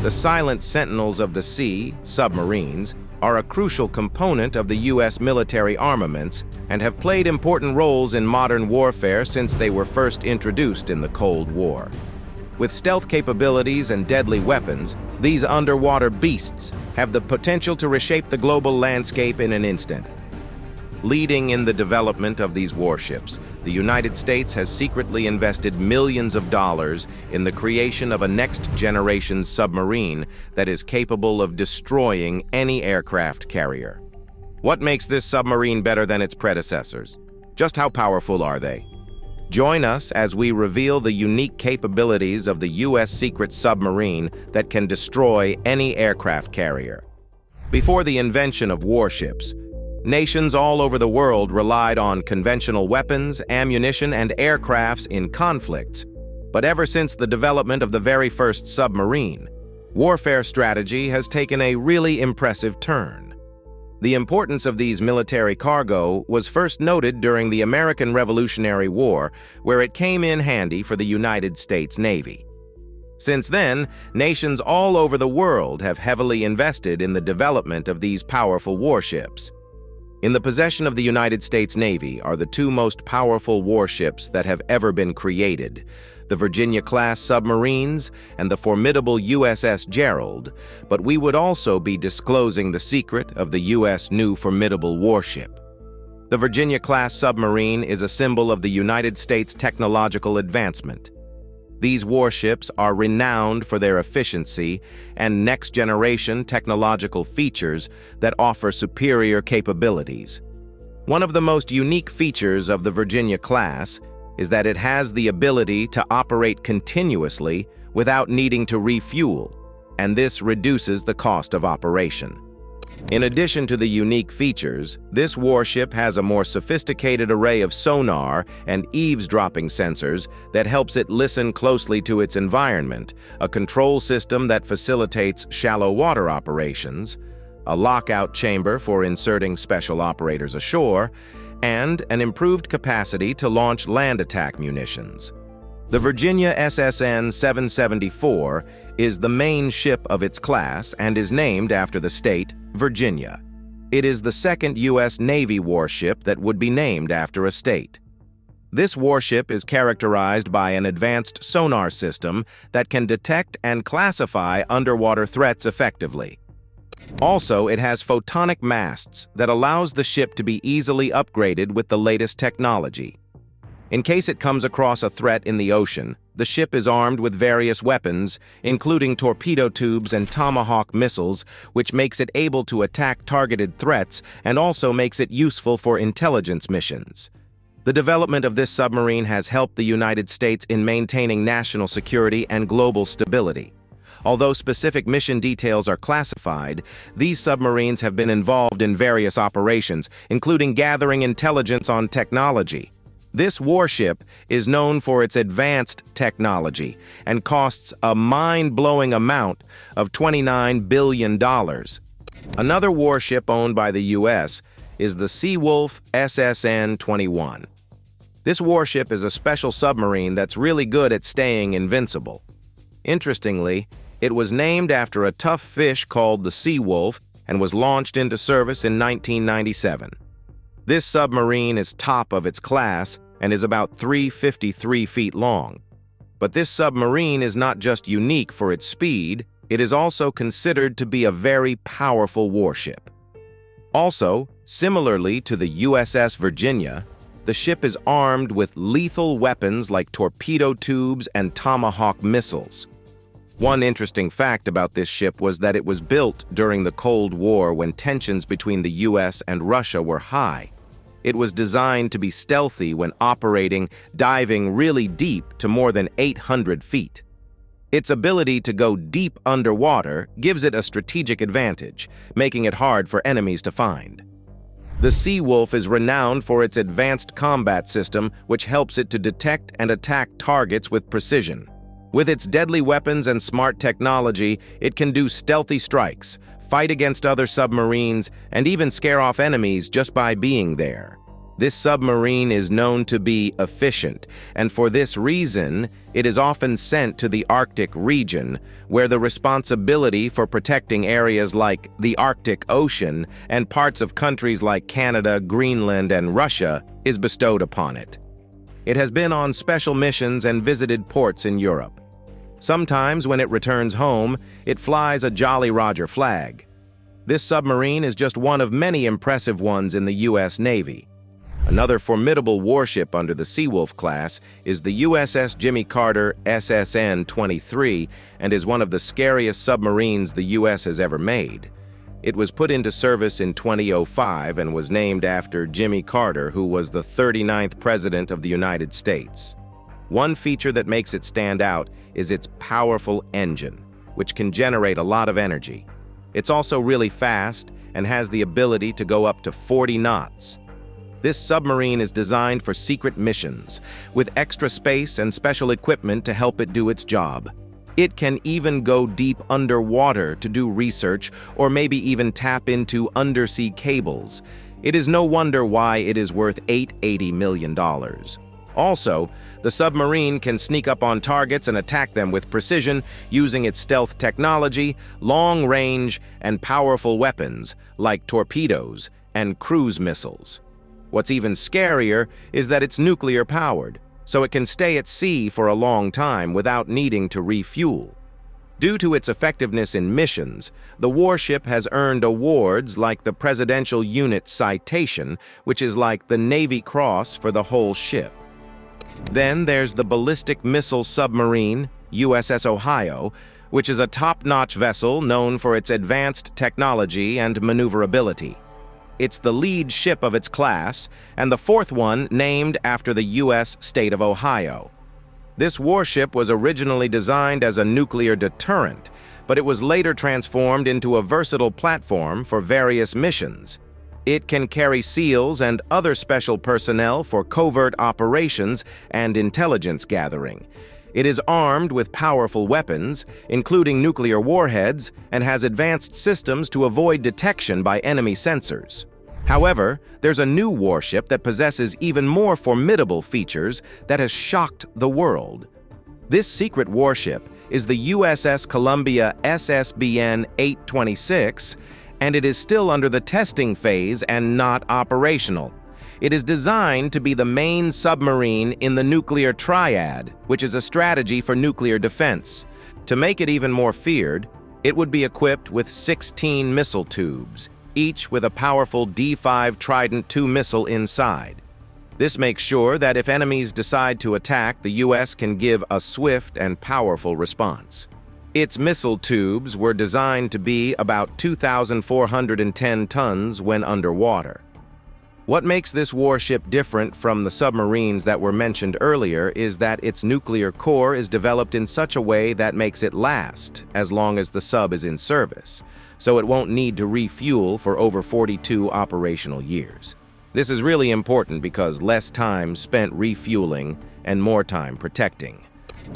The silent sentinels of the sea, submarines, are a crucial component of the U.S. military armaments and have played important roles in modern warfare since they were first introduced in the Cold War. With stealth capabilities and deadly weapons, these underwater beasts have the potential to reshape the global landscape in an instant. Leading in the development of these warships, the United States has secretly invested millions of dollars in the creation of a next-generation submarine that is capable of destroying any aircraft carrier. What makes this submarine better than its predecessors? Just how powerful are they? Join us as we reveal the unique capabilities of the U.S. secret submarine that can destroy any aircraft carrier. Before the invention of warships, nations all over the world relied on conventional weapons, ammunition, and aircrafts in conflicts. But ever since the development of the very first submarine, warfare strategy has taken a really impressive turn. The importance of these military cargo was first noted during the American Revolutionary War, where it came in handy for the United States Navy. Since then, nations all over the world have heavily invested in the development of these powerful warships. In the possession of the United States Navy are the two most powerful warships that have ever been created, the Virginia-class submarines and the formidable USS Gerald, but we would also be disclosing the secret of the U.S. new formidable warship. The Virginia-class submarine is a symbol of the United States' technological advancement. These warships are renowned for their efficiency and next-generation technological features that offer superior capabilities. One of the most unique features of the Virginia-class is that it has the ability to operate continuously without needing to refuel, and this reduces the cost of operation. In addition to the unique features, this warship has a more sophisticated array of sonar and eavesdropping sensors that helps it listen closely to its environment, a control system that facilitates shallow water operations, a lockout chamber for inserting special operators ashore, and an improved capacity to launch land attack munitions. The Virginia SSN 774 is the main ship of its class and is named after the state, Virginia. It is the second U.S. Navy warship that would be named after a state. This warship is characterized by an advanced sonar system that can detect and classify underwater threats effectively. Also, it has photonic masts that allows the ship to be easily upgraded with the latest technology. In case it comes across a threat in the ocean, the ship is armed with various weapons, including torpedo tubes and Tomahawk missiles, which makes it able to attack targeted threats and also makes it useful for intelligence missions. The development of this submarine has helped the United States in maintaining national security and global stability. Although specific mission details are classified, these submarines have been involved in various operations, including gathering intelligence on technology. This warship is known for its advanced technology and costs a mind-blowing amount of $29 billion. Another warship owned by the U.S. is the Seawolf SSN-21. This warship is a special submarine that's really good at staying invincible. Interestingly, it was named after a tough fish called the Seawolf and was launched into service in 1997. This submarine is top of its class and is about 353 feet long. But this submarine is not just unique for its speed, it is also considered to be a very powerful warship. Also, similarly to the USS Virginia, the ship is armed with lethal weapons like torpedo tubes and Tomahawk missiles. One interesting fact about this ship was that it was built during the Cold War when tensions between the US and Russia were high. It was designed to be stealthy when operating, diving really deep to more than 800 feet. Its ability to go deep underwater gives it a strategic advantage, making it hard for enemies to find. The Seawolf is renowned for its advanced combat system, which helps it to detect and attack targets with precision. With its deadly weapons and smart technology, it can do stealthy strikes, fight against other submarines, and even scare off enemies just by being there. This submarine is known to be efficient, and for this reason, it is often sent to the Arctic region, where the responsibility for protecting areas like the Arctic Ocean and parts of countries like Canada, Greenland, and Russia is bestowed upon it. It has been on special missions and visited ports in Europe. Sometimes, when it returns home, it flies a Jolly Roger flag. This submarine is just one of many impressive ones in the U.S. Navy. Another formidable warship under the Seawolf class is the USS Jimmy Carter SSN-23 and is one of the scariest submarines the U.S. has ever made. It was put into service in 2005 and was named after Jimmy Carter, who was the 39th President of the United States. One feature that makes it stand out is its powerful engine, which can generate a lot of energy. It's also really fast and has the ability to go up to 40 knots. This submarine is designed for secret missions, with extra space and special equipment to help it do its job. It can even go deep underwater to do research or maybe even tap into undersea cables. It is no wonder why it is worth $880 million. Also, the submarine can sneak up on targets and attack them with precision using its stealth technology, long range, and powerful weapons like torpedoes and cruise missiles. What's even scarier is that it's nuclear-powered, so it can stay at sea for a long time without needing to refuel. Due to its effectiveness in missions, the warship has earned awards like the Presidential Unit Citation, which is like the Navy Cross for the whole ship. Then there's the ballistic missile submarine, USS Ohio, which is a top-notch vessel known for its advanced technology and maneuverability. It's the lead ship of its class, and the fourth one named after the U.S. state of Ohio. This warship was originally designed as a nuclear deterrent, but it was later transformed into a versatile platform for various missions. It can carry SEALs and other special personnel for covert operations and intelligence gathering. It is armed with powerful weapons, including nuclear warheads, and has advanced systems to avoid detection by enemy sensors. However, there's a new warship that possesses even more formidable features that has shocked the world. This secret warship is the USS Columbia SSBN 826, and it is still under the testing phase and not operational. It is designed to be the main submarine in the nuclear triad, which is a strategy for nuclear defense. To make it even more feared, it would be equipped with 16 missile tubes, each with a powerful D-5 Trident II missile inside. This makes sure that if enemies decide to attack, the U.S. can give a swift and powerful response. Its missile tubes were designed to be about 2,410 tons when underwater. What makes this warship different from the submarines that were mentioned earlier is that its nuclear core is developed in such a way that makes it last as long as the sub is in service, so it won't need to refuel for over 42 operational years. This is really important because less time spent refueling and more time protecting.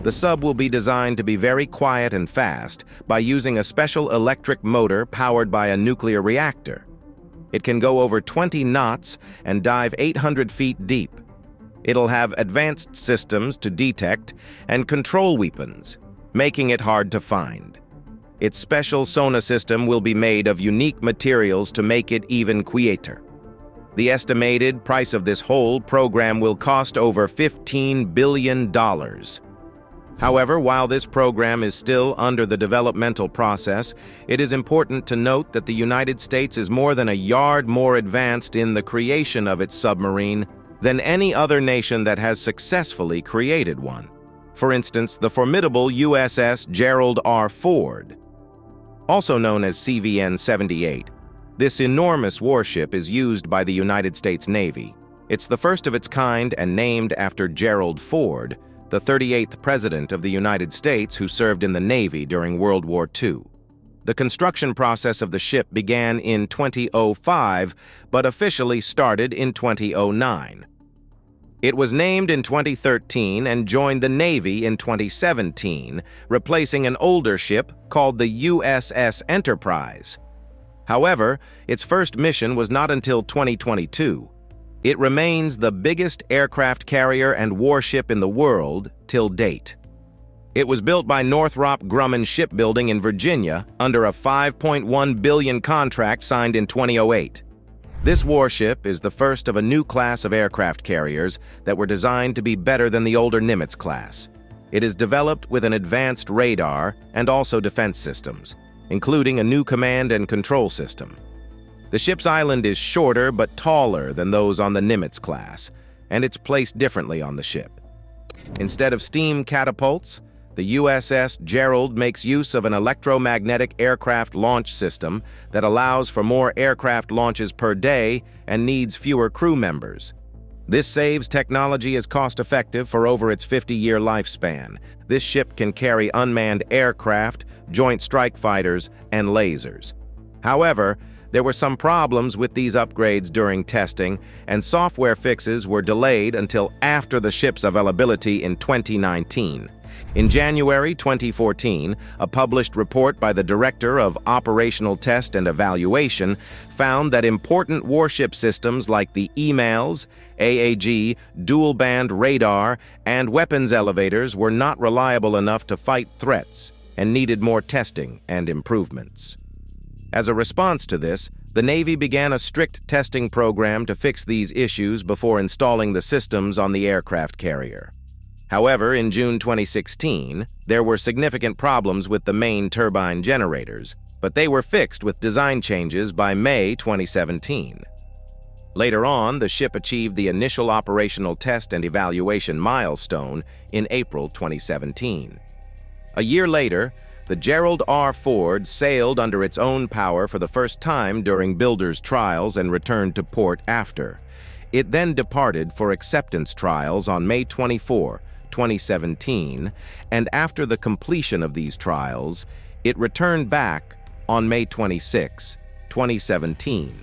The sub will be designed to be very quiet and fast by using a special electric motor powered by a nuclear reactor. It can go over 20 knots and dive 800 feet deep. It'll have advanced systems to detect and control weapons, making it hard to find. Its special sonar system will be made of unique materials to make it even quieter. The estimated price of this whole program will cost over $15 billion. However, while this program is still under the developmental process, it is important to note that the United States is more than a yard more advanced in the creation of its submarine than any other nation that has successfully created one. For instance, the formidable USS Gerald R. Ford, also known as CVN-78. This enormous warship is used by the United States Navy. It's the first of its kind and named after Gerald Ford, the 38th President of the United States who served in the Navy during World War II. The construction process of the ship began in 2005, but officially started in 2009. It was named in 2013 and joined the Navy in 2017, replacing an older ship called the USS Enterprise. However, its first mission was not until 2022. It remains the biggest aircraft carrier and warship in the world till date. It was built by Northrop Grumman Shipbuilding in Virginia under a $5.1 billion contract signed in 2008. This warship is the first of a new class of aircraft carriers that were designed to be better than the older Nimitz class. It is developed with an advanced radar and also defense systems, including a new command and control system. The ship's island is shorter but taller than those on the Nimitz class, and it's placed differently on the ship. Instead of steam catapults, the USS Gerald makes use of an electromagnetic aircraft launch system that allows for more aircraft launches per day and needs fewer crew members. This saves technology is cost-effective for over its 50-year lifespan. This ship can carry unmanned aircraft, joint strike fighters, and lasers. However, there were some problems with these upgrades during testing, and software fixes were delayed until after the ship's availability in 2019. In January 2014, a published report by the Director of Operational Test and Evaluation found that important warship systems like the emails, AAG, dual-band radar, and weapons elevators were not reliable enough to fight threats and needed more testing and improvements. As a response to this, the Navy began a strict testing program to fix these issues before installing the systems on the aircraft carrier. However, in June 2016, there were significant problems with the main turbine generators, but they were fixed with design changes by May 2017. Later on, the ship achieved the initial operational test and evaluation milestone in April 2017. A year later, the Gerald R. Ford sailed under its own power for the first time during builder's trials and returned to port after. It then departed for acceptance trials on May 24, 2017, and after the completion of these trials, it returned back on May 26, 2017.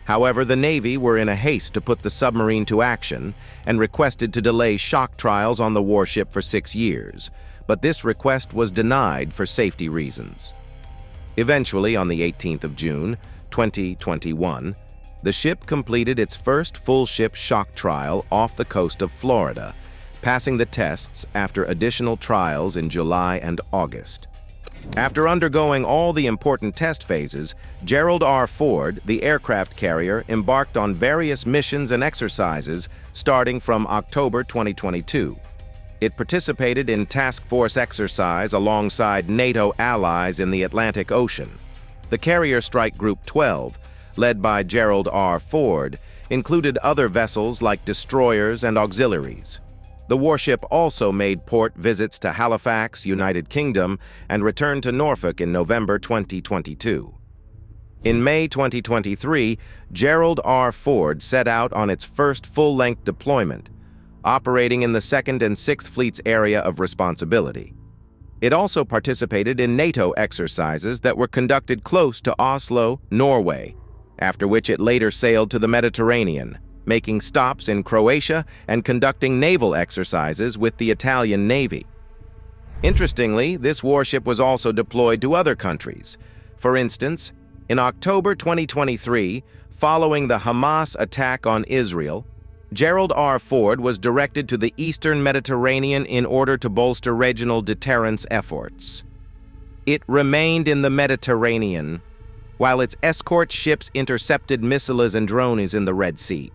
However, the Navy were in a haste to put the submarine to action and requested to delay shock trials on the warship for 6 years, but this request was denied for safety reasons. Eventually, on the 18th of June, 2021, the ship completed its first full-ship shock trial off the coast of Florida, passing the tests after additional trials in July and August. After undergoing all the important test phases, Gerald R. Ford, the aircraft carrier, embarked on various missions and exercises starting from October 2022. It participated in task force exercise alongside NATO allies in the Atlantic Ocean. The Carrier Strike Group 12, led by Gerald R. Ford, included other vessels like destroyers and auxiliaries. The warship also made port visits to Halifax, United Kingdom, and returned to Norfolk in November 2022. In May 2023, Gerald R. Ford set out on its first full-length deployment, operating in the 2nd and 6th Fleet's area of responsibility. It also participated in NATO exercises that were conducted close to Oslo, Norway, after which it later sailed to the Mediterranean, making stops in Croatia and conducting naval exercises with the Italian Navy. Interestingly, this warship was also deployed to other countries. For instance, in October 2023, following the Hamas attack on Israel, Gerald R. Ford was directed to the Eastern Mediterranean in order to bolster regional deterrence efforts. It remained in the Mediterranean, while its escort ships intercepted missiles and drones in the Red Sea.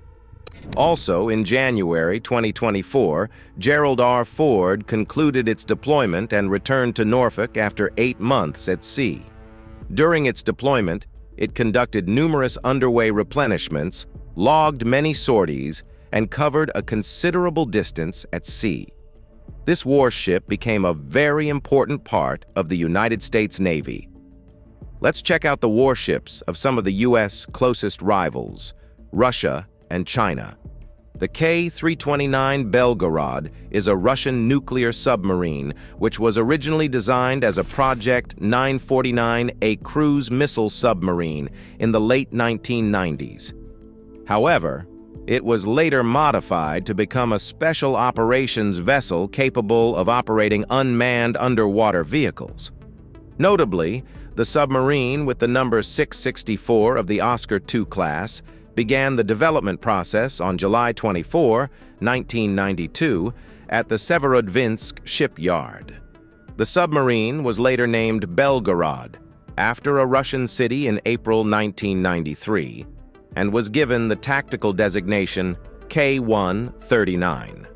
Also, in January 2024, Gerald R. Ford concluded its deployment and returned to Norfolk after 8 months at sea. During its deployment, it conducted numerous underway replenishments, logged many sorties, and covered a considerable distance at sea. This warship became a very important part of the United States Navy. Let's check out the warships of some of the U.S. closest rivals, Russia and China. The K-329 Belgorod is a Russian nuclear submarine which was originally designed as a Project 949, a cruise missile submarine in the late 1990s. However, it was later modified to become a special operations vessel capable of operating unmanned underwater vehicles. Notably, the submarine with the number 664 of the Oscar II class began the development process on July 24, 1992, at the Severodvinsk shipyard. The submarine was later named Belgorod, after a Russian city in April 1993, and was given the tactical designation K-139.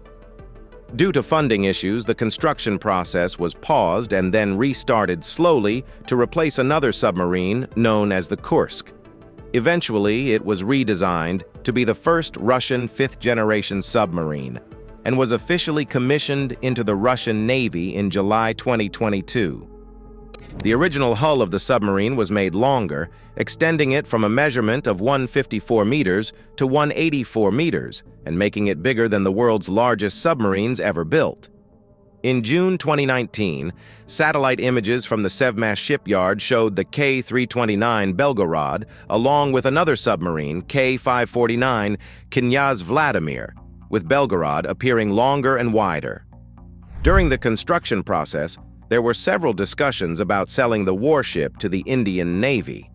Due to funding issues, the construction process was paused and then restarted slowly to replace another submarine known as the Kursk. Eventually, it was redesigned to be the first Russian fifth-generation submarine and was officially commissioned into the Russian Navy in July 2022. The original hull of the submarine was made longer, extending it from a measurement of 154 meters to 184 meters and making it bigger than the world's largest submarines ever built. In June 2019, satellite images from the Sevmash shipyard showed the K-329 Belgorod along with another submarine, K-549 Knyaz Vladimir, with Belgorod appearing longer and wider. During the construction process, there were several discussions about selling the warship to the Indian Navy,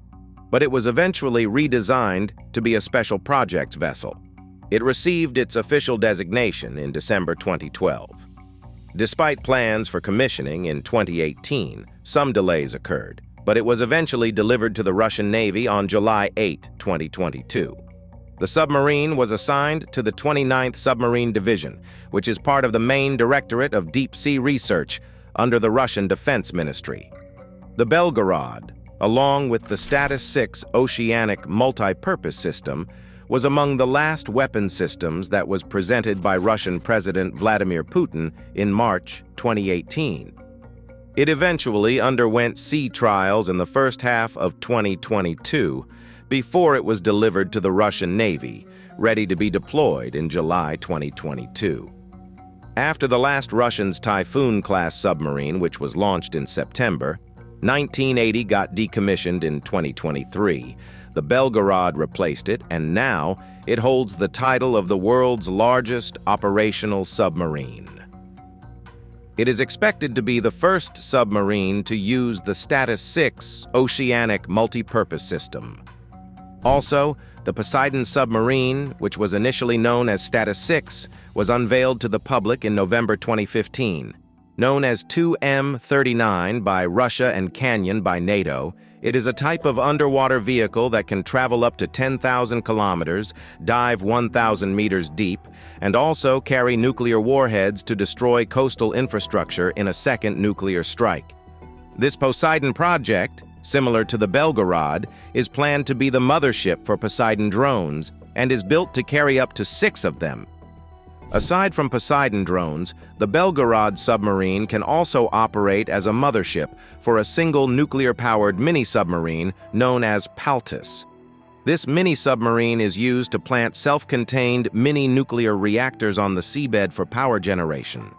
but it was eventually redesigned to be a special projects vessel. It received its official designation in December 2012. Despite plans for commissioning in 2018, some delays occurred, but it was eventually delivered to the Russian Navy on July 8, 2022. The submarine was assigned to the 29th Submarine Division, which is part of the main Directorate of Deep Sea Research under the Russian Defense Ministry. The Belgorod, along with the Status 6 Oceanic Multi-Purpose System, was among the last weapon systems that was presented by Russian President Vladimir Putin in March 2018. It eventually underwent sea trials in the first half of 2022 before it was delivered to the Russian Navy, ready to be deployed in July 2022. After the last Russian's Typhoon-class submarine, which was launched in September, 1980 got decommissioned in 2023. The Belgorod replaced it, and now it holds the title of the world's largest operational submarine. It is expected to be the first submarine to use the Status 6 Oceanic Multi-Purpose System. Also, the Poseidon submarine, which was initially known as Status 6, was unveiled to the public in November 2015. Known as 2M39 by Russia and Canyon by NATO, it is a type of underwater vehicle that can travel up to 10,000 kilometers, dive 1,000 meters deep, and also carry nuclear warheads to destroy coastal infrastructure in a second nuclear strike. This Poseidon project, similar to the Belgorod, is planned to be the mothership for Poseidon drones and is built to carry up to 6 of them. Aside from Poseidon drones, the Belgorod submarine can also operate as a mothership for a single nuclear-powered mini-submarine known as Paltus. This mini-submarine is used to plant self-contained mini-nuclear reactors on the seabed for power generation.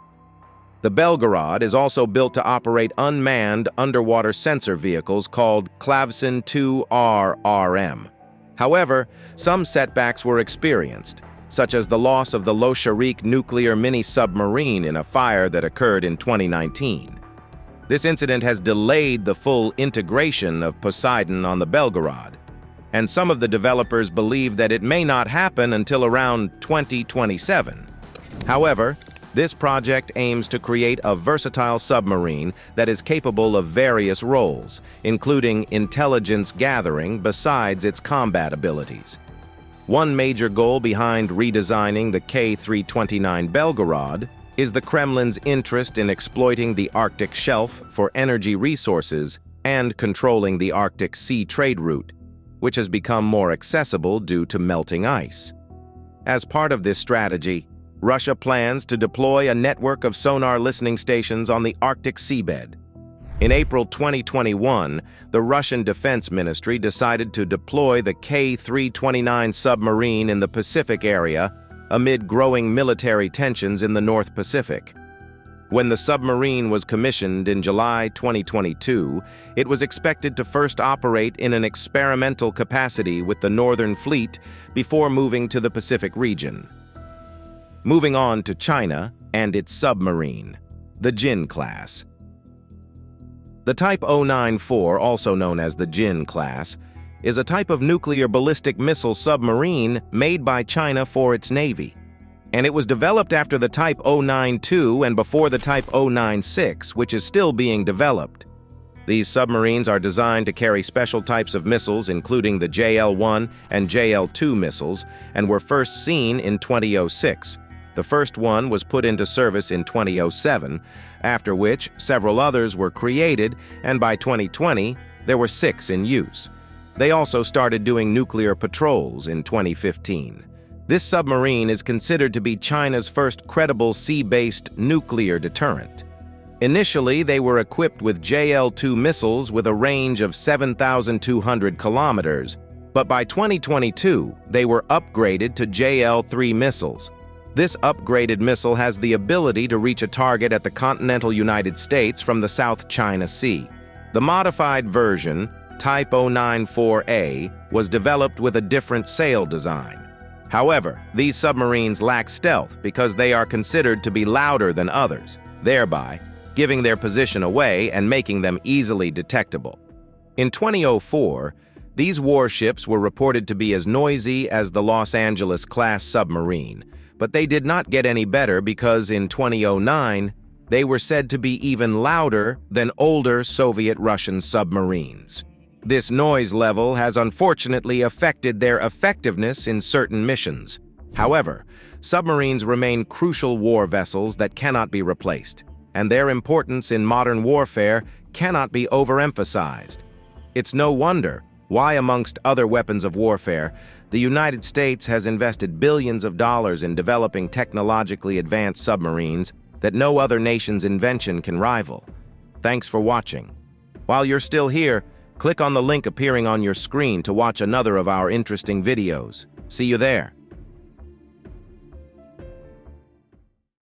The Belgorod is also built to operate unmanned underwater sensor vehicles called Clavson 2R-RM. However, some setbacks were experienced, such as the loss of the Lo-Sharik nuclear mini-submarine in a fire that occurred in 2019. This incident has delayed the full integration of Poseidon on the Belgorod, and some of the developers believe that it may not happen until around 2027. However, this project aims to create a versatile submarine that is capable of various roles, including intelligence gathering besides its combat abilities. One major goal behind redesigning the K-329 Belgorod is the Kremlin's interest in exploiting the Arctic shelf for energy resources and controlling the Arctic sea trade route, which has become more accessible due to melting ice. As part of this strategy, Russia plans to deploy a network of sonar listening stations on the Arctic seabed. In April 2021, the Russian Defense Ministry decided to deploy the K-329 submarine in the Pacific area amid growing military tensions in the North Pacific. When the submarine was commissioned in July 2022, it was expected to first operate in an experimental capacity with the Northern Fleet before moving to the Pacific region. Moving on to China and its submarine, the Jin class. The Type 094, also known as the Jin class, is a type of nuclear ballistic missile submarine made by China for its Navy. And it was developed after the Type 092 and before the Type 096, which is still being developed. These submarines are designed to carry special types of missiles, including the JL-1 and JL-2 missiles, and were first seen in 2006. The first one was put into service in 2007, after which several others were created, and by 2020, there were 6 in use. They also started doing nuclear patrols in 2015. This submarine is considered to be China's first credible sea-based nuclear deterrent. Initially, they were equipped with JL-2 missiles with a range of 7,200 kilometers, but by 2022, they were upgraded to JL-3 missiles. This upgraded missile has the ability to reach a target at the continental United States from the South China Sea. The modified version, Type 094A, was developed with a different sail design. However, these submarines lack stealth because they are considered to be louder than others, thereby giving their position away and making them easily detectable. In 2004, these warships were reported to be as noisy as the Los Angeles-class submarine, but they did not get any better because in 2009, they were said to be even louder than older Soviet-Russian submarines. This noise level has unfortunately affected their effectiveness in certain missions. However, submarines remain crucial war vessels that cannot be replaced, and their importance in modern warfare cannot be overemphasized. It's no wonder why, amongst other weapons of warfare, the United States has invested billions of dollars in developing technologically advanced submarines that no other nation's invention can rival. Thanks for watching. While you're still here, click on the link appearing on your screen to watch another of our interesting videos. See you there.